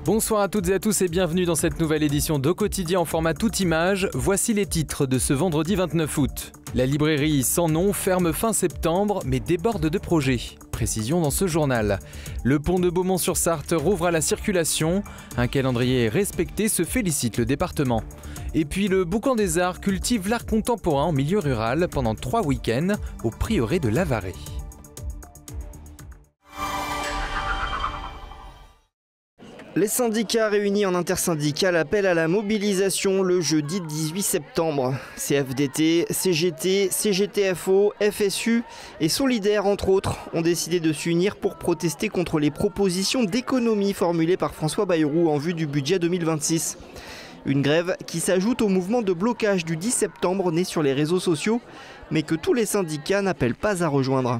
Bonsoir à toutes et à tous et bienvenue dans cette nouvelle édition d'Au Quotidien en format toute image. Voici les titres de ce vendredi 29 août. La librairie Sans Nom ferme fin septembre mais déborde de projets. Précision dans ce journal. Le pont de Beaumont-sur-Sarthe rouvre à la circulation. Un calendrier respecté, se félicite le département. Et puis le Boucan des Arts cultive l'art contemporain en milieu rural pendant 3 week-ends au prieuré de Lavaret. Les syndicats réunis en intersyndical appellent à la mobilisation le jeudi 18 septembre. CFDT, CGT, CGTFO, FSU et Solidaires, entre autres, ont décidé de s'unir pour protester contre les propositions d'économie formulées par François Bayrou en vue du budget 2026. Une grève qui s'ajoute au mouvement de blocage du 10 septembre né sur les réseaux sociaux, mais que tous les syndicats n'appellent pas à rejoindre.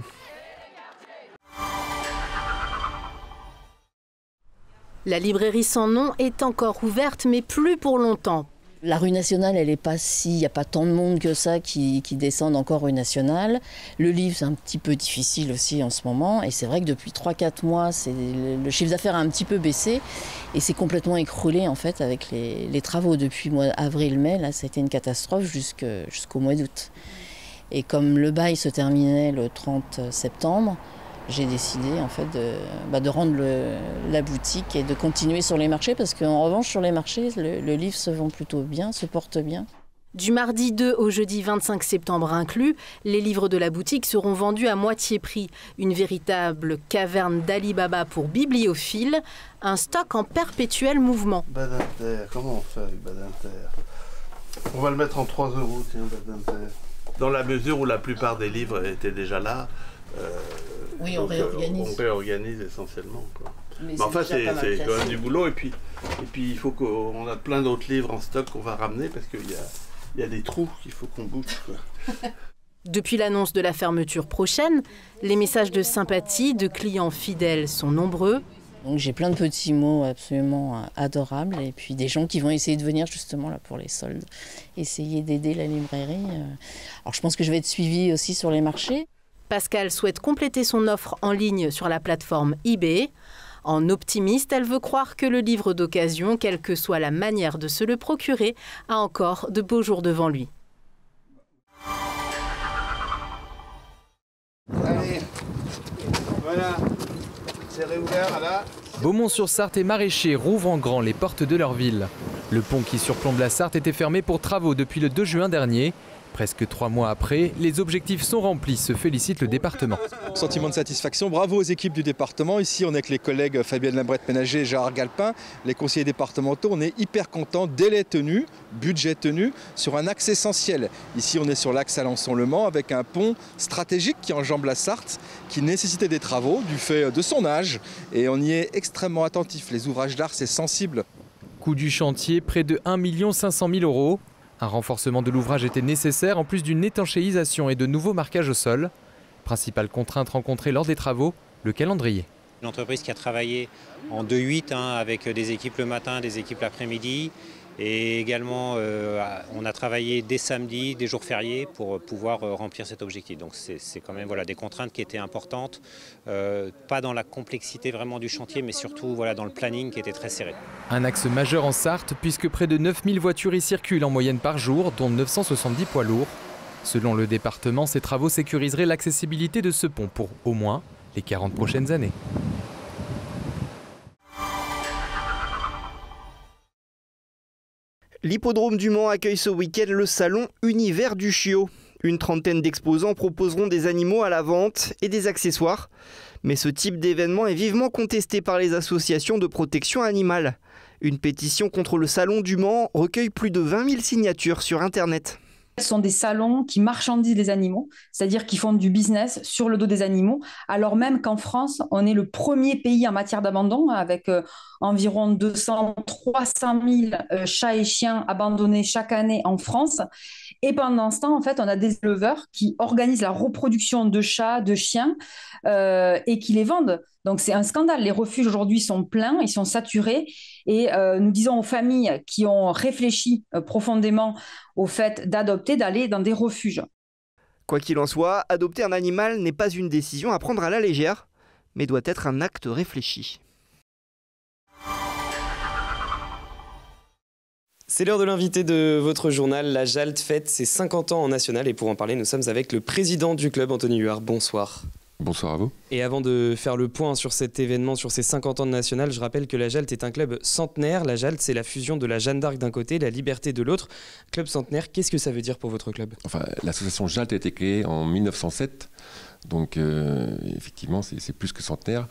La librairie Sans Nom est encore ouverte, mais plus pour longtemps. La rue Nationale, elle est pas si, il n'y a pas tant de monde que ça qui descendent encore rue Nationale. Le livre, c'est un petit peu difficile aussi en ce moment. Et c'est vrai que depuis 3-4 mois, le chiffre d'affaires a un petit peu baissé. Et c'est complètement écroulé en fait avec les travaux. Depuis mois avril-mai, là, ça a été une catastrophe jusqu'au mois d'août. Et comme le bail se terminait le 30 septembre, j'ai décidé en fait de rendre la boutique et de continuer sur les marchés parce qu'en revanche sur les marchés le livre se vend plutôt bien, se porte bien. Du mardi 2 au jeudi 25 septembre inclus, les livres de la boutique seront vendus à moitié prix. Une véritable caverne d'Ali Baba pour bibliophiles, un stock en perpétuel mouvement. Badinter, comment on fait avec Badinter? On va le mettre en 3 €, tiens, Badinter. Dans la mesure où la plupart des livres étaient déjà là, oui, on réorganise. On réorganise essentiellement, quoi. Mais enfin, c'est quand même du boulot. Et puis il faut qu'on a plein d'autres livres en stock qu'on va ramener parce qu'il y a des trous qu'il faut qu'on bouche, quoi. Depuis l'annonce de la fermeture prochaine, les messages de sympathie de clients fidèles sont nombreux. Donc j'ai plein de petits mots absolument adorables et puis des gens qui vont essayer de venir justement là pour les soldes, essayer d'aider la librairie. Alors je pense que je vais être suivie aussi sur les marchés. Pascal souhaite compléter son offre en ligne sur la plateforme eBay. En optimiste, elle veut croire que le livre d'occasion, quelle que soit la manière de se le procurer, a encore de beaux jours devant lui. Allez, voilà, c'est réouvert là. Beaumont-sur-Sarthe et maraîchers rouvrent en grand les portes de leur ville. Le pont qui surplombe la Sarthe était fermé pour travaux depuis le 2 juin dernier. Presque 3 mois après, les objectifs sont remplis, se félicite le département. Sentiment de satisfaction, bravo aux équipes du département. Ici, on est avec les collègues Fabienne Lambrette-Ménager et Gérard Galpin, les conseillers départementaux. On est hyper contents, délai tenu, budget tenu, sur un axe essentiel. Ici, on est sur l'axe Alençon-Le Mans avec un pont stratégique qui enjambe la Sarthe, qui nécessitait des travaux du fait de son âge. Et on y est extrêmement attentif. Les ouvrages d'art, c'est sensible. Coût du chantier, près de 1 500 000 €. Un renforcement de l'ouvrage était nécessaire en plus d'une étanchéisation et de nouveaux marquages au sol. Principale contrainte rencontrée lors des travaux, le calendrier. Une entreprise qui a travaillé en 2-8 avec des équipes le matin, des équipes l'après-midi. Et également, on a travaillé des samedis, des jours fériés pour pouvoir remplir cet objectif. Donc c'est quand même des contraintes qui étaient importantes, pas dans la complexité vraiment du chantier, mais surtout dans le planning qui était très serré. Un axe majeur en Sarthe, puisque près de 9000 voitures y circulent en moyenne par jour, dont 970 poids lourds. Selon le département, ces travaux sécuriseraient l'accessibilité de ce pont pour au moins les 40 prochaines années. L'hippodrome du Mans accueille ce week-end le salon Univers du Chiot. Une trentaine d'exposants proposeront des animaux à la vente et des accessoires. Mais ce type d'événement est vivement contesté par les associations de protection animale. Une pétition contre le salon du Mans recueille plus de 20 000 signatures sur Internet. Ce sont des salons qui marchandisent les animaux, c'est-à-dire qui font du business sur le dos des animaux, alors même qu'en France, on est le premier pays en matière d'abandon, avec environ 200-300 000 chats et chiens abandonnés chaque année en France. Et pendant ce temps, en fait, on a des éleveurs qui organisent la reproduction de chats, de chiens, et qui les vendent. Donc c'est un scandale. Les refuges aujourd'hui sont pleins, ils sont saturés. Et nous disons aux familles qui ont réfléchi profondément au fait d'adopter, d'aller dans des refuges. Quoi qu'il en soit, adopter un animal n'est pas une décision à prendre à la légère, mais doit être un acte réfléchi. C'est l'heure de l'invité de votre journal. La JALT fête ses 50 ans en national et pour en parler, nous sommes avec le président du club, Anthony Huard. Bonsoir. Bonsoir à vous. Et avant de faire le point sur cet événement, sur ces 50 ans de national, je rappelle que la JALT est un club centenaire. La JALT, c'est la fusion de la Jeanne d'Arc d'un côté, la Liberté de l'autre. Club centenaire, qu'est-ce que ça veut dire pour votre club ? Enfin, l'association JALT a été créée en 1907. Donc effectivement, c'est plus que centenaire.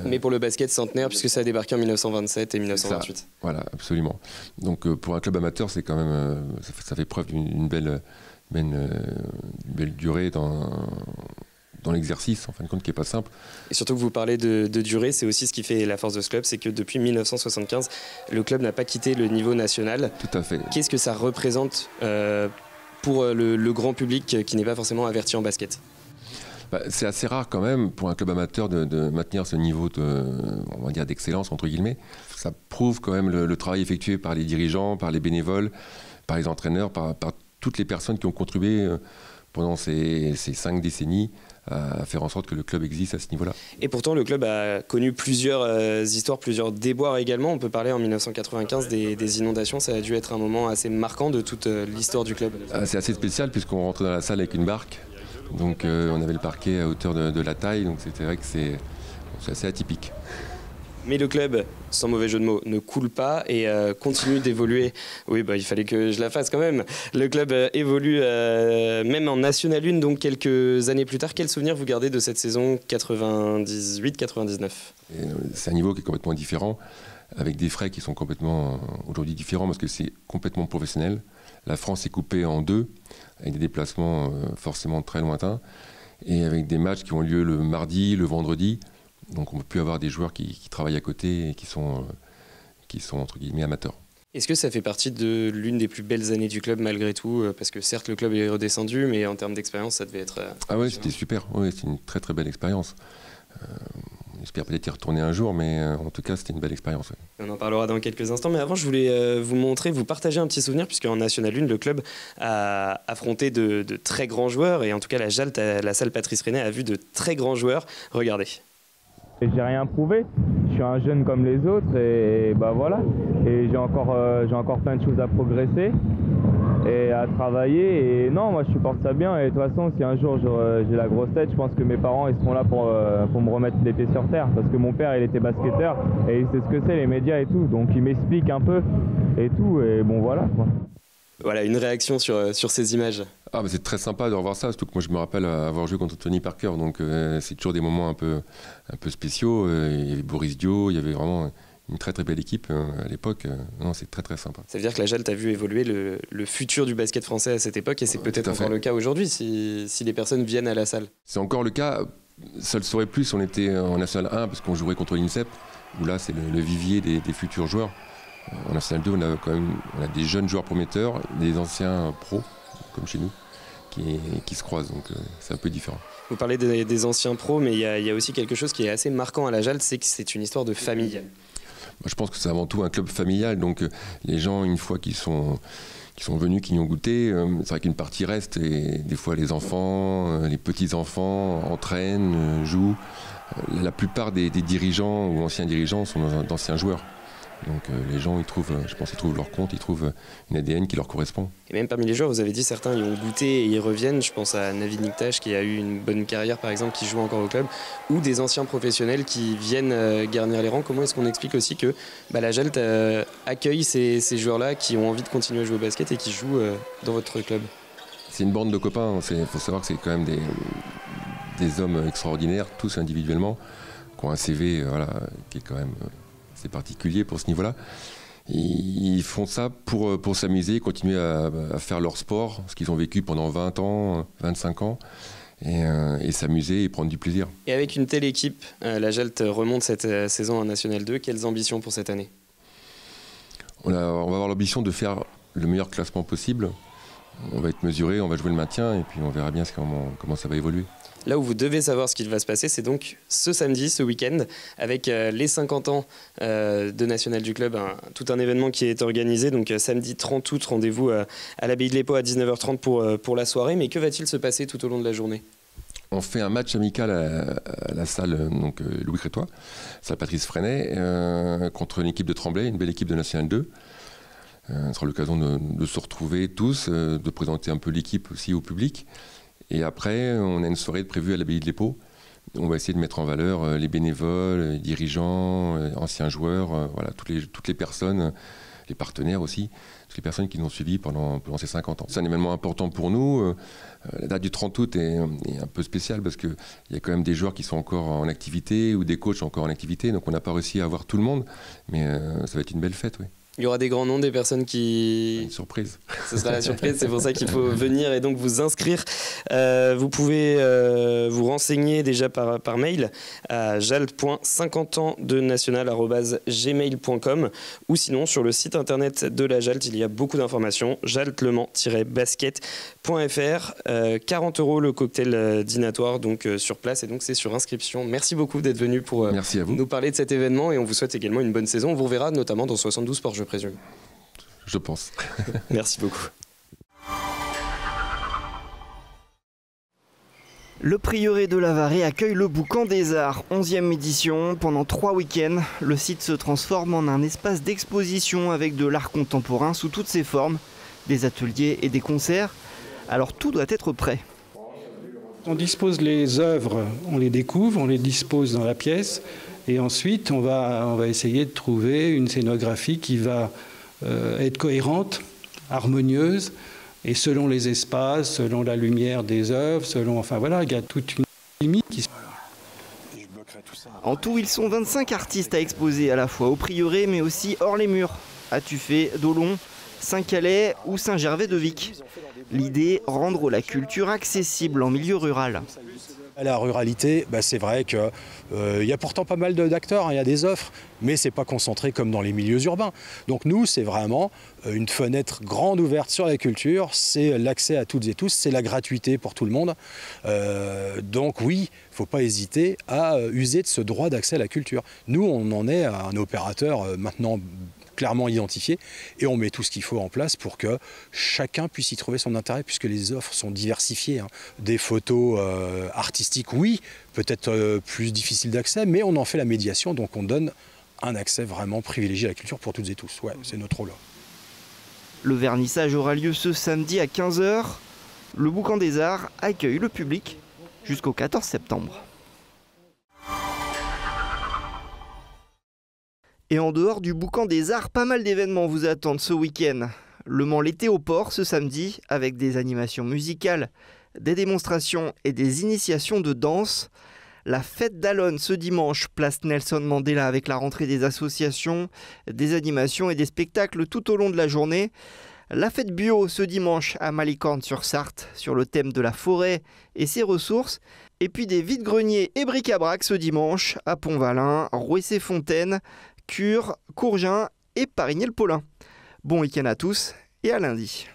Mais pour le basket, centenaire, puisque ça a débarqué en 1927 et 1928. Voilà, absolument. Donc pour un club amateur, c'est quand même, ça fait preuve d'une belle durée dans l'exercice, en fin de compte, qui n'est pas simple. Et surtout que vous parlez de durée, c'est aussi ce qui fait la force de ce club, c'est que depuis 1975, le club n'a pas quitté le niveau national. Tout à fait. Qu'est-ce que ça représente pour le grand public qui n'est pas forcément averti en basket ? C'est assez rare quand même pour un club amateur de maintenir ce niveau on va dire d'excellence entre guillemets. Ça prouve quand même le travail effectué par les dirigeants, par les bénévoles, par les entraîneurs, par toutes les personnes qui ont contribué pendant ces 5 décennies à faire en sorte que le club existe à ce niveau-là. Et pourtant, le club a connu plusieurs histoires, plusieurs déboires également. On peut parler en 1995 des inondations. Ça a dû être un moment assez marquant de toute l'histoire du club. C'est assez spécial puisqu'on rentrait dans la salle avec une barque. Donc on avait le parquet à hauteur de la taille, donc c'était vrai que c'est assez atypique. Mais le club, sans mauvais jeu de mots, ne coule pas et continue d'évoluer. Oui, il fallait que je la fasse quand même. Le club évolue même en National 1, donc quelques années plus tard. Quel souvenir vous gardez de cette saison 98-99 ? C'est un niveau qui est complètement différent, avec des frais qui sont complètement aujourd'hui différents parce que c'est complètement professionnel. La France est coupée en 2, avec des déplacements forcément très lointains, et avec des matchs qui ont lieu le mardi, le vendredi. Donc on ne peut plus avoir des joueurs qui travaillent à côté et qui sont entre guillemets amateurs. Est-ce que ça fait partie de l'une des plus belles années du club malgré tout ? Parce que certes le club est redescendu, mais en termes d'expérience ça devait être... Ah ouais, c'était super, c'était une très très belle expérience. On espère peut-être y retourner un jour, mais en tout cas, c'était une belle expérience. On en parlera dans quelques instants, mais avant, je voulais vous partager un petit souvenir, puisqu'en National 1, le club a affronté de très grands joueurs, et en tout cas, la JALT, la salle Patrice René, a vu de très grands joueurs. Regardez. J'ai rien prouvé, je suis un jeune comme les autres, et voilà. Et j'ai encore plein de choses à progresser et à travailler, et non, moi je supporte ça bien, et de toute façon si un jour j'ai la grosse tête, je pense que mes parents ils seront là pour me remettre les pieds sur terre, parce que mon père il était basketteur et il sait ce que c'est les médias et tout, donc il m'explique un peu et tout, et bon voilà quoi. Voilà, une réaction sur ces images. Ah, c'est très sympa de revoir ça, surtout que moi je me rappelle avoir joué contre Tony Parker, donc c'est toujours des moments un peu spéciaux. Il y avait Boris Dio, il y avait vraiment une très très belle équipe à l'époque. Non, c'est très très sympa. Ça veut dire que la JALT a vu évoluer le futur du basket français à cette époque, et c'est peut-être encore le cas aujourd'hui si les personnes viennent à la salle. C'est encore le cas, ça le serait plus si on était en National 1, parce qu'on jouerait contre l'INSEP, où là c'est le vivier des futurs joueurs. En National 2, on a des jeunes joueurs prometteurs, des anciens pros, comme chez nous, qui se croisent, donc c'est un peu différent. Vous parlez des anciens pros, mais il y a aussi quelque chose qui est assez marquant à la JALT, c'est que c'est une histoire de famille. Moi, je pense que c'est avant tout un club familial, donc les gens, une fois qu'ils sont venus, qu'ils y ont goûté, c'est vrai qu'une partie reste, et des fois les enfants, les petits-enfants entraînent, jouent. La plupart des dirigeants ou anciens dirigeants sont d'anciens joueurs. Donc les gens, je pense qu'ils trouvent leur compte, ils trouvent une ADN qui leur correspond. Et même parmi les joueurs, vous avez dit certains y ont goûté et y reviennent. Je pense à Navid Niktash qui a eu une bonne carrière par exemple, qui joue encore au club, ou des anciens professionnels qui viennent garnir les rangs. Comment est-ce qu'on explique aussi que la JALT accueille ces joueurs-là qui ont envie de continuer à jouer au basket et qui jouent dans votre club ? C'est une bande de copains, il faut savoir que c'est quand même des hommes extraordinaires, tous individuellement, qui ont un CV qui est quand même... c'est particulier pour ce niveau-là. Ils font ça pour s'amuser, continuer à faire leur sport, ce qu'ils ont vécu pendant 20 ans, 25 ans, et s'amuser et prendre du plaisir. Et avec une telle équipe, la JALT remonte cette saison en National 2. Quelles ambitions pour cette année ? On va avoir l'ambition de faire le meilleur classement possible. On va être mesuré, on va jouer le maintien, et puis on verra bien comment ça va évoluer. Là où vous devez savoir ce qui va se passer, c'est donc ce samedi, ce week-end, avec les 50 ans de National du club, tout un événement qui est organisé. Donc samedi 30 août, rendez-vous à l'Abbaye de l'Épau à 19h30 pour la soirée. Mais que va-t-il se passer tout au long de la journée ? On fait un match amical à la salle Louis Crétois, salle Patrice Freinet, contre une équipe de Tremblay, une belle équipe de National 2. Ce sera l'occasion de se retrouver tous, de présenter un peu l'équipe aussi au public. Et après, on a une soirée prévue à l'abbaye de l'Épau. On va essayer de mettre en valeur les bénévoles, les dirigeants, anciens joueurs, voilà, toutes les personnes, les partenaires aussi, toutes les personnes qui nous ont suivis pendant ces 50 ans. C'est un événement important pour nous. La date du 30 août est un peu spéciale parce qu'il y a quand même des joueurs qui sont encore en activité ou des coachs encore en activité. Donc on n'a pas réussi à avoir tout le monde, mais ça va être une belle fête, oui. Il y aura des grands noms, des personnes qui... Une surprise. Ce sera la surprise, c'est pour ça qu'il faut venir et donc vous inscrire. Vous pouvez vous renseigner déjà par mail à jalt.50ansdenational@gmail.com ou sinon sur le site internet de la Jalt, il y a beaucoup d'informations, jaltlement-basket.fr. 40 € le cocktail dînatoire donc sur place et donc c'est sur inscription. Merci beaucoup d'être venu pour nous parler de cet événement et on vous souhaite également une bonne saison. On vous reverra notamment dans 72 Sport, je présume. Je pense. Merci beaucoup. Le prieuré de Lavarée accueille le Boucan des Arts, 11e édition. Pendant 3 week-ends, le site se transforme en un espace d'exposition avec de l'art contemporain sous toutes ses formes, des ateliers et des concerts. Alors tout doit être prêt. On dispose les œuvres, on les découvre, on les dispose dans la pièce. Et ensuite, on va essayer de trouver une scénographie qui va être cohérente, harmonieuse, et selon les espaces, selon la lumière des œuvres, enfin voilà, il y a toute une limite qui se... En tout, ils sont 25 artistes à exposer à la fois au prieuré, mais aussi hors les murs, à Tuffet, Dolon, Saint-Calais ou Saint-Gervais-de-Vic. L'idée, rendre la culture accessible en milieu rural. La ruralité, c'est vrai qu'il y a pourtant pas mal d'acteurs, il y a des offres, mais ce n'est pas concentré comme dans les milieux urbains. Donc nous, c'est vraiment une fenêtre grande ouverte sur la culture, c'est l'accès à toutes et tous, c'est la gratuité pour tout le monde. Donc oui, il ne faut pas hésiter à user de ce droit d'accès à la culture. Nous, on en est un opérateur maintenant clairement identifié et on met tout ce qu'il faut en place pour que chacun puisse y trouver son intérêt puisque les offres sont diversifiées. Des photos artistiques, oui, peut-être plus difficiles d'accès, mais on en fait la médiation, donc on donne un accès vraiment privilégié à la culture pour toutes et tous. Ouais, c'est notre rôle. Le vernissage aura lieu ce samedi à 15 h. Le Boucan des Arts accueille le public jusqu'au 14 septembre. Et en dehors du Boucan des Arts, pas mal d'événements vous attendent ce week-end. Le Mans l'été au port ce samedi, avec des animations musicales, des démonstrations et des initiations de danse. La fête d'Alonne ce dimanche, place Nelson Mandela, avec la rentrée des associations, des animations et des spectacles tout au long de la journée. La fête bio ce dimanche à Malicorne-sur-Sarthe, sur le thème de la forêt et ses ressources. Et puis des vides-greniers et bric-à-brac ce dimanche à Pont-Valin, Rouessé-Fontaine, Cure, Courgin et Parignel-Paulin. Bon week-end à tous et à lundi.